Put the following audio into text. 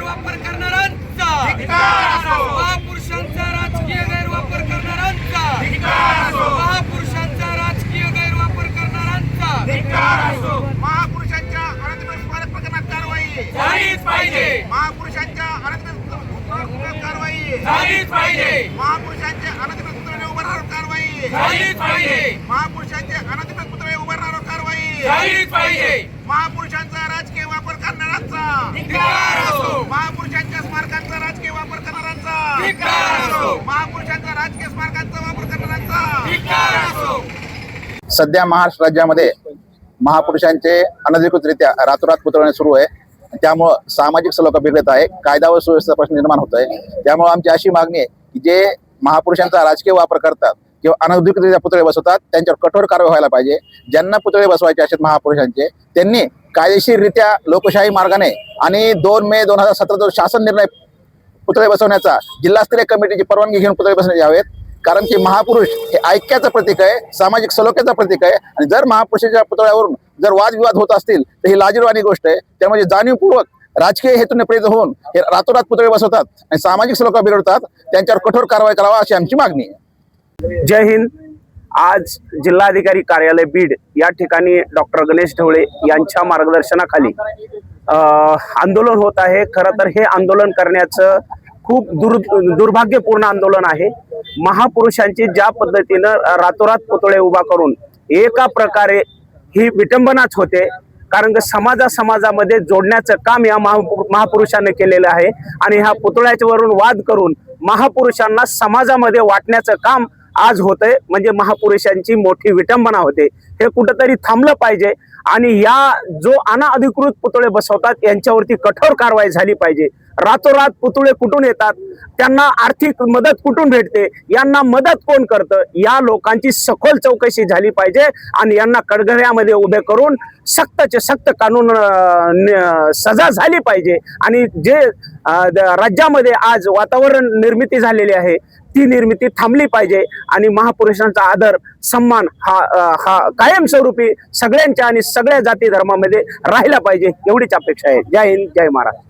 गैरवापर करणाऱ्यांचा, महापुरुषांचा राजकीय गैरवापर करणाऱ्यांचा, महापुरुषांचा राजकीय गैरवापर करणाऱ्यांचा, महापुरुषांच्या अनधिकृत स्मारक प्रकरणात कारवाई झालीच पाहिजे, महापुरुषांच्या अनधिकृत कारवाई झालीच पाहिजे, महापुरुषांच्या अनधिकृत पुतळे उभारणार कारवाई झालीच पाहिजे, महापुरुषांचे अनधिकृत पुतळे उभारणार कारवाई झालीच पाहिजे, महापुरुषांचा राजकीय वापर करणाऱ्यांचा, धिक्कार असो, महापुरुषांच्या स्मारकांचा राजकीय वापर करणाऱ्यांचा, धिक्कार असो, महापुरुषांच्या राजकीय स्मारकांचा वापर करणाऱ्यांचा धिक्कार असो. सध्या महाराष्ट्र राज्यामध्ये महापुरुषांचे अनधिकृतरित्या रातोरात पुतळणे सुरू आहे. त्यामुळं सामाजिक सलोखा बिघडत आहे, कायदा व सुव्यवस्था प्रश्न निर्माण होत आहे. त्यामुळे आमची अशी मागणी आहे की जे महापुरुषांचा राजकीय वापर करतात किंवा अनधिकृतरित्या पुतळे बसवतात त्यांच्यावर कठोर कारवाई व्हायला पाहिजे. ज्यांना पुतळे बसवायचे असतात महापुरुषांचे त्यांनी कायदेशीररित्या लोकशाही मार्गाने आणि 2 मे 2017 जो शासन निर्णय पुतळे बसवण्याचा जिल्हास्तरीय कमिटीची परवानगी घेऊन पुतळे बसवण्यात यावेत. कारण की महापुरुष हे ऐक्याचं प्रतीक आहे, सामाजिक सलोख्याचं प्रतीक आहे. आणि जर महापुरुषाच्या पुतळ्यावरून जर वादविवाद होत असतील तर ही लाजिरवाणी गोष्ट आहे. त्यामध्ये जाणीवपूर्वक राजकीय हेतूने प्रेरित होऊन हे रातोरात पुतळे बसवतात आणि सामाजिक सलोखा बिघडतात. त्यांच्यावर कठोर कारवाई करावा अशी आमची मागणी आहे. जय हिंद. आज जिल्हाधिकारी कार्यालय बीड या ठिकाणी डॉक्टर गणेश ढवळे यांच्या मार्गदर्शनाखाली आंदोलन होत आहे. खरं तर हे आंदोलन करण्याचं खूप दुर्भाग्यपूर्ण आंदोलन आहे. महापुरुषांची ज्या पद्धतीनं रातोरात पुतळे उभा करून एका प्रकारे ही विटंबनाच होते. कारण की समाजामध्ये जोडण्याचं काम या महापुरुषांनी केलेलं आहे आणि ह्या पुतळ्याच्या वरून वाद करून महापुरुषांना समाजामध्ये वाटण्याचं काम आज होतंय. म्हणजे महापुरुषांची मोठी विटंबना होते. हे कुठंतरी थांबलं पाहिजे आणि या जो अनधिकृत पुतळे बसवतात यांच्यावरती कठोर कारवाई झाली पाहिजे. रातोरात पुतळे कुठून येतात, त्यांना आर्थिक मदत कुठून भेटते, यांना मदत कोण करतं, या लोकांची सखोल चौकशी झाली पाहिजे आणि यांना कडघऱ्यामध्ये उभे करून सख्तचे सक्त कानून सजा झाली पाहिजे. आणि जे राज्यामध्ये आज वातावरण निर्मिती झालेली आहे ती निर्मिती थांबली पाहिजे आणि महापुरुषांचा आदर सन्मान हा कायमस्वरूपी सगळ्यांच्या आणि सगळ्या जाती धर्मामध्ये राहिला पाहिजे एवढीच अपेक्षा आहे. जय हिंद, जय महाराष्ट्र.